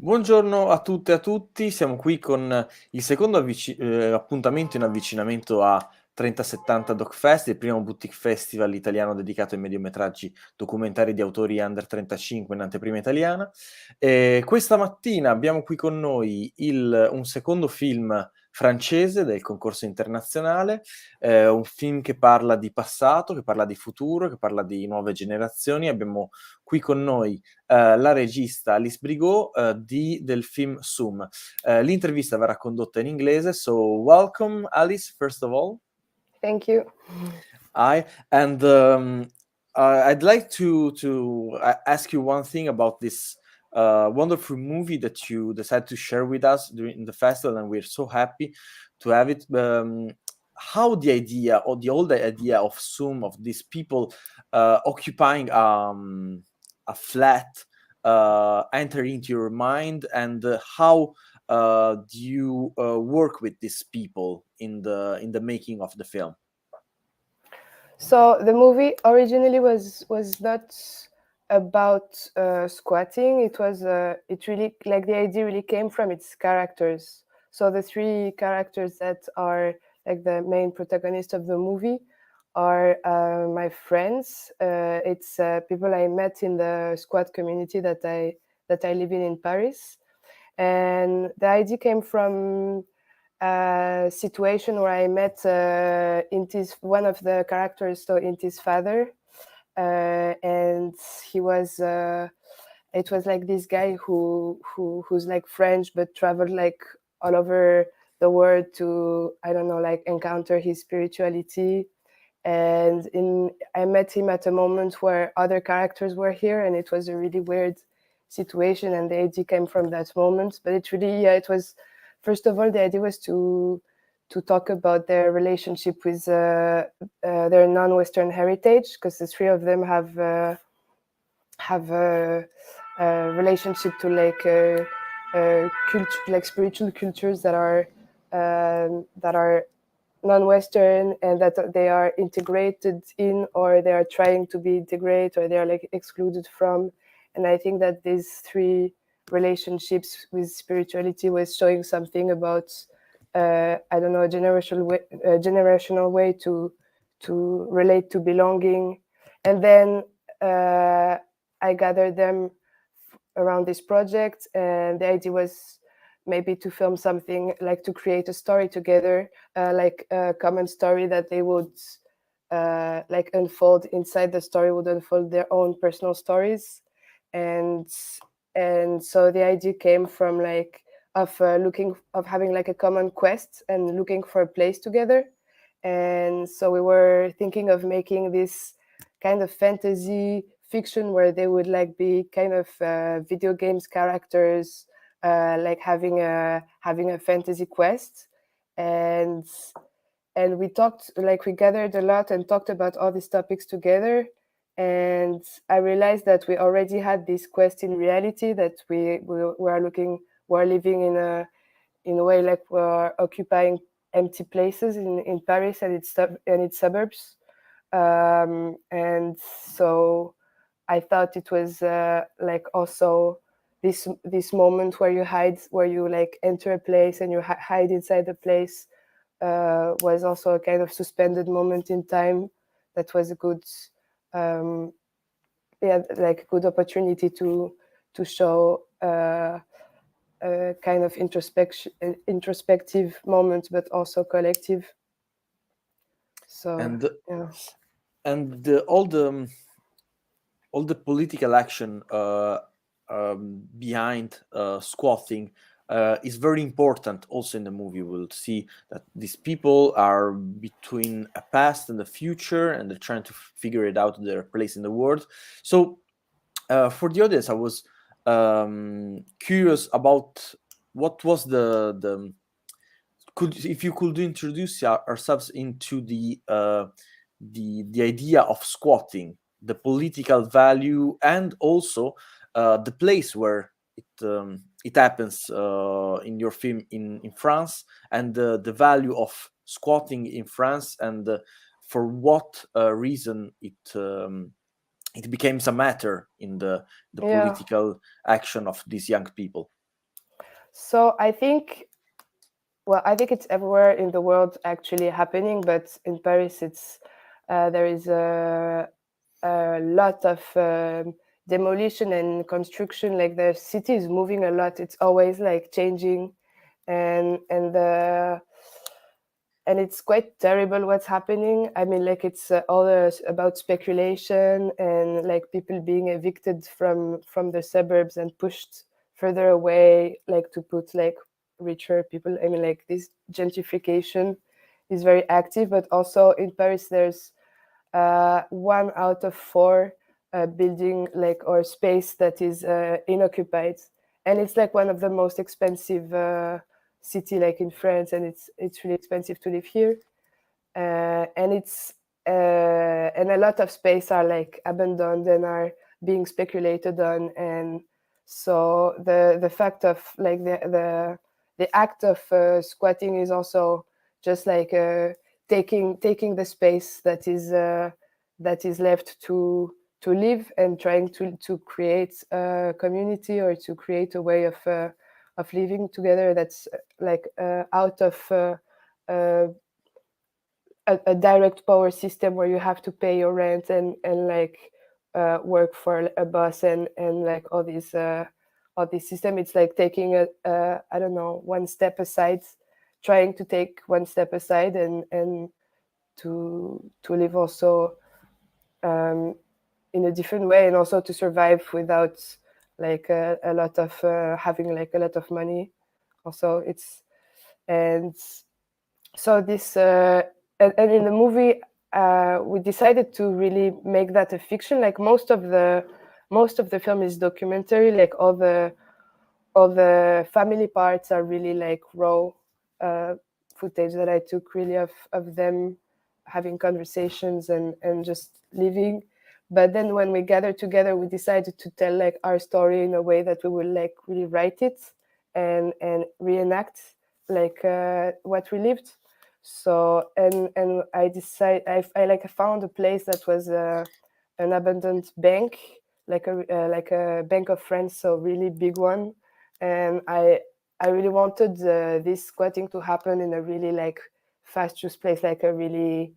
Buongiorno a tutte e a tutti, siamo qui con il secondo appuntamento in avvicinamento a 3070 DocFest, il primo boutique festival italiano dedicato ai mediometraggi documentari di autori under 35 in Anteprima Italiana. Questa mattina abbiamo qui con noi un secondo film francese del concorso internazionale, un film che parla di passato, che parla di futuro, che parla di nuove generazioni. Abbiamo qui con noi la regista Alice Brygo del film Soum. L'intervista verrà condotta in inglese, so welcome Alice, first of all. Thank you. I and I'd like to ask you one thing about this wonderful movie that you decided to share with us during the festival, and we're so happy to have it. How the idea, or the old idea of Zoom, of these people occupying a flat, enter into your mind, and how do you work with these people in the making of the film? So the movie originally was not about squatting. It really, like, the idea really came from its characters. So the three characters that are like the main protagonist of the movie are my friends. It's people I met in the squat community that I live in Paris, and the idea came from a situation where I met Inti's, one of the characters, so Inti's father, and he was. It was like this guy who's like French but traveled like all over the world to, I don't know, like encounter his spirituality. And I met him at a moment where other characters were here, and it was a really weird situation, and the idea came from that moment. But it really, it was, first of all, the idea was to talk about their relationship with their non-Western heritage, because the three of them have a relationship to like spiritual cultures that are non-Western, and that they are integrated in, or they are trying to be integrated, or they are like excluded from. And I think that these three relationships with spirituality was showing something about I don't know, a generational way to relate to belonging. And then I gathered them around this project, and the idea was maybe to film something, like to create a story together, like a common story that they would like unfold. Inside the story would unfold their own personal stories, and so the idea came from like of having like a common quest and looking for a place together. And so we were thinking of making this kind of fantasy fiction where they would like be kind of video games characters, like having a fantasy quest. and we talked, like we gathered a lot and talked about all these topics together. And I realized that we already had this quest in reality, that we are living in a way, like we're occupying empty places in Paris and its suburbs. And so I thought it was like also this moment where you like enter a place and you hide inside the place, was also a kind of suspended moment in time. That was a good, like good opportunity to show a kind of introspective moment, but also collective. So And yeah. and all the political action behind squatting is very important also in the movie. We'll see that these people are between a past and a future, and they're trying to figure it out, their place in the world. So for the audience, I was curious about what was the if you could introduce ourselves into the idea of squatting, the political value, and also the place where it happens in your film in France, and the value of squatting in France, and for what reason it became a matter in the Yeah. political action of these young people. So I think, well, I think it's everywhere in the world actually happening, but in Paris, there is a lot of demolition and construction. Like the city is moving a lot. It's always like changing, and it's quite terrible what's happening. I mean, like it's all about speculation and like people being evicted from the suburbs and pushed further away, like to put like richer people. I mean, like this gentrification is very active, but also in Paris, there's 1 out of 4 building like or space that is unoccupied, and it's like one of the most expensive city like in France, and it's really expensive to live here, and it's and a lot of space are like abandoned and are being speculated on, and so the fact of like the act of squatting is also just like taking the space that is left to live and trying to create a community or to create a way of living together that's like out of a direct power system where you have to pay your rent and like work for a boss and like all this system. It's like taking a I don't know, one step aside, trying to take one step aside and to live also in a different way, and also to survive without like a lot of having like a lot of money also. It's and so this and in the movie we decided to really make that a fiction. Like most of the film is documentary, like all the family parts are really like raw footage that I took really of them having conversations and just living. But then when we gathered together, we decided to tell like our story in a way that we will like really write it and reenact like what we lived. So and I decided I like found a place that was an abandoned bank, like a Bank of France, so really big one, and I really wanted this squatting to happen in a really like fast-juice place, like a really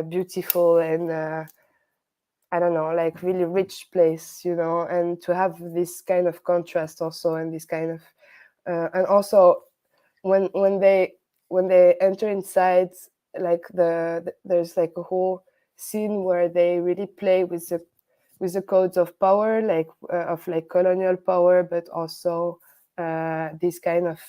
beautiful and I don't know, like really rich place, you know, and to have this kind of contrast also, and this kind of and also when they enter inside, like there's like a whole scene where they really play with the codes of power, like of like colonial power, but also this kind of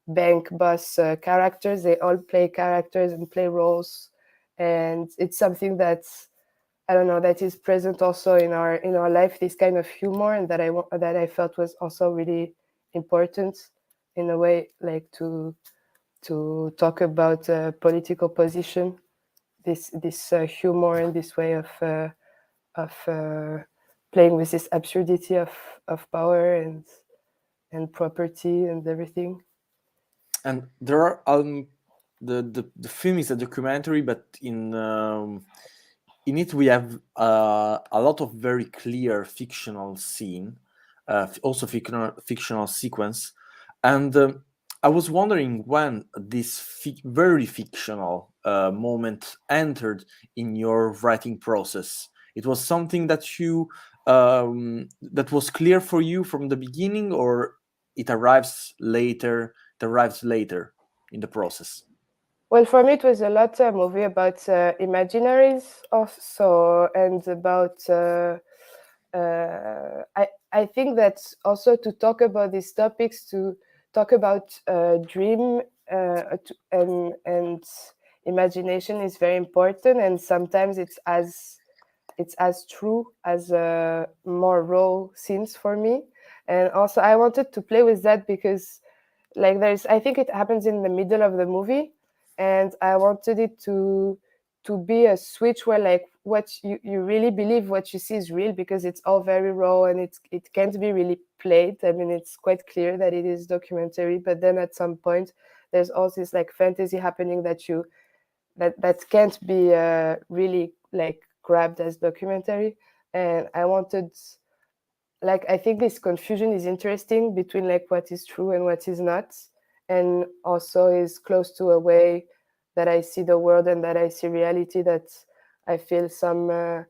bank boss characters. They all play characters and play roles, and it's something that's I don't know that is present also in our life. This kind of humor, and that I felt was also really important in a way, like to talk about political position. This humor and this way of playing with this absurdity of power and property and everything. And there are the film is a documentary, but in it we have a lot of very clear fictional scene, also fictional sequence, and I was wondering when this very fictional moment entered in your writing process. It was something that you that was clear for you from the beginning, or it arrives later? It arrives later in the process. Well, for me, it was a lot a movie about imaginaries also, and about. I think that also to talk about these topics, to talk about dream and imagination is very important, and sometimes it's as true as more raw scenes for me. And also, I wanted to play with that because, like, I think it happens in the middle of the movie, and I wanted it to be a switch where like what you really believe what you see is real, because it's all very raw and it can't be really played. I mean, it's quite clear that it is documentary, but then at some point there's also this like fantasy happening that can't be really like grabbed as documentary. And I wanted like I think this confusion is interesting between like what is true and what is not, and also is close to a way that I see the world and that I see reality, that I feel something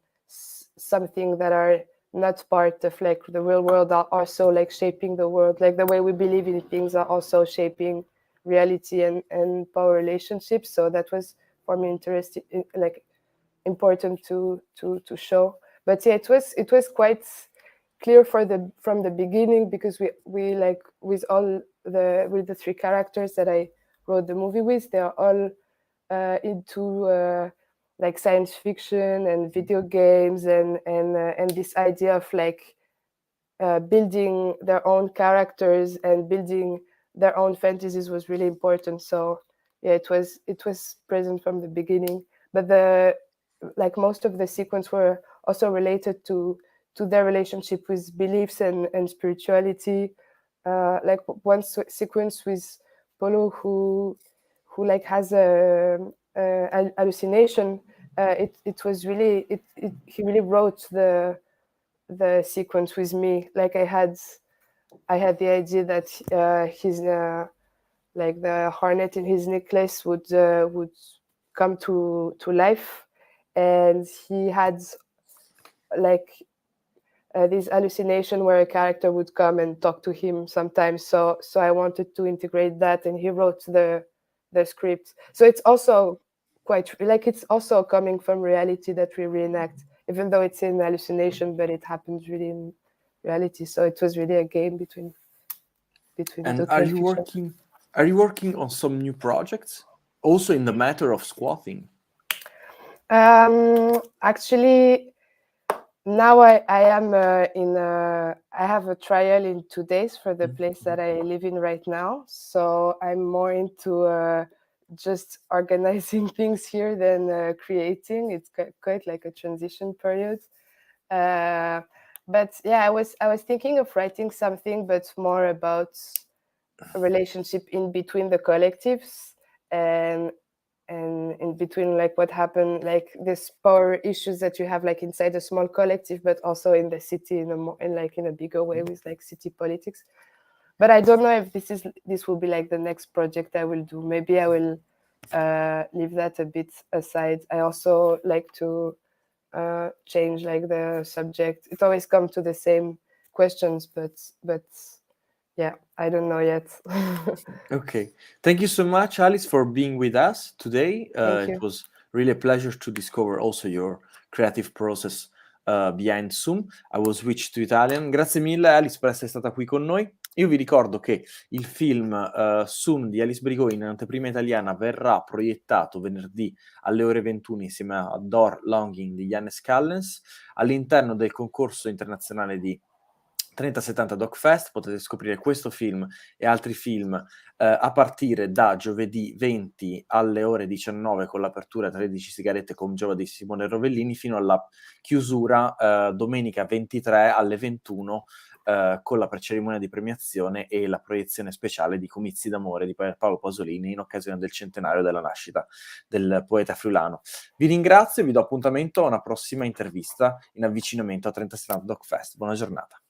that are not part of like the real world are also like shaping the world, like the way we believe in things are also shaping reality and power relationships. So that was for me interesting, like important to show. But yeah, it was quite clear from the beginning, because we like with the three characters that I wrote the movie with, they are all into like science fiction and video games, and this idea of like building their own characters and building their own fantasies was really important. So yeah, it was present from the beginning. But the like most of the sequence were also related to their relationship with beliefs and spirituality. Like one sequence with Polo, who like has a hallucination. It was really he really wrote the sequence with me. Like I had the idea that his like the hornet in his necklace would come to life, and he had like this hallucination where a character would come and talk to him sometimes. So I wanted to integrate that, and he wrote the script. So it's also quite like it's also coming from reality that we reenact, even though it's in hallucination, but it happens really in reality. So it was really a game between And document fiction. are you working on some new projects? Also in the matter of squatting? Actually, now I am I have a trial in 2 days for the place that I live in right now. So I'm more into just organizing things here than creating. It's quite like a transition period. Uh, but yeah, I was thinking of writing something, but more about a relationship in between the collectives, and in between like what happened, like this power issues that you have like inside a small collective, but also in the city in a more in a bigger way with like city politics. But I don't know if this will be like the next project I will do. Maybe I will leave that a bit aside. I also like to change like the subject. It always comes to the same questions, but yeah, I don't know yet. Okay. Thank you so much, Alice, for being with us today. Thank It you. was really a pleasure to discover also your creative process behind Soum. I will switch to Italian. Grazie mille, Alice, per essere stata qui con noi. Io vi ricordo che il film Soum di Alice Brygo in Anteprima Italiana verrà proiettato venerdì alle ore 21 insieme a Door Longing di Jannes Callens all'interno del concorso internazionale di 3070 Doc Fest. Potete scoprire questo film e altri film a partire da giovedì 20 alle ore 19 con l'apertura 13 sigarette con Giova di Simone Rovellini fino alla chiusura domenica 23 alle 21 con la cerimonia di premiazione e la proiezione speciale di Comizi d'amore di Paolo Pasolini in occasione del centenario della nascita del poeta friulano. Vi ringrazio e vi do appuntamento a una prossima intervista in avvicinamento a 3070 Doc Fest. Buona giornata.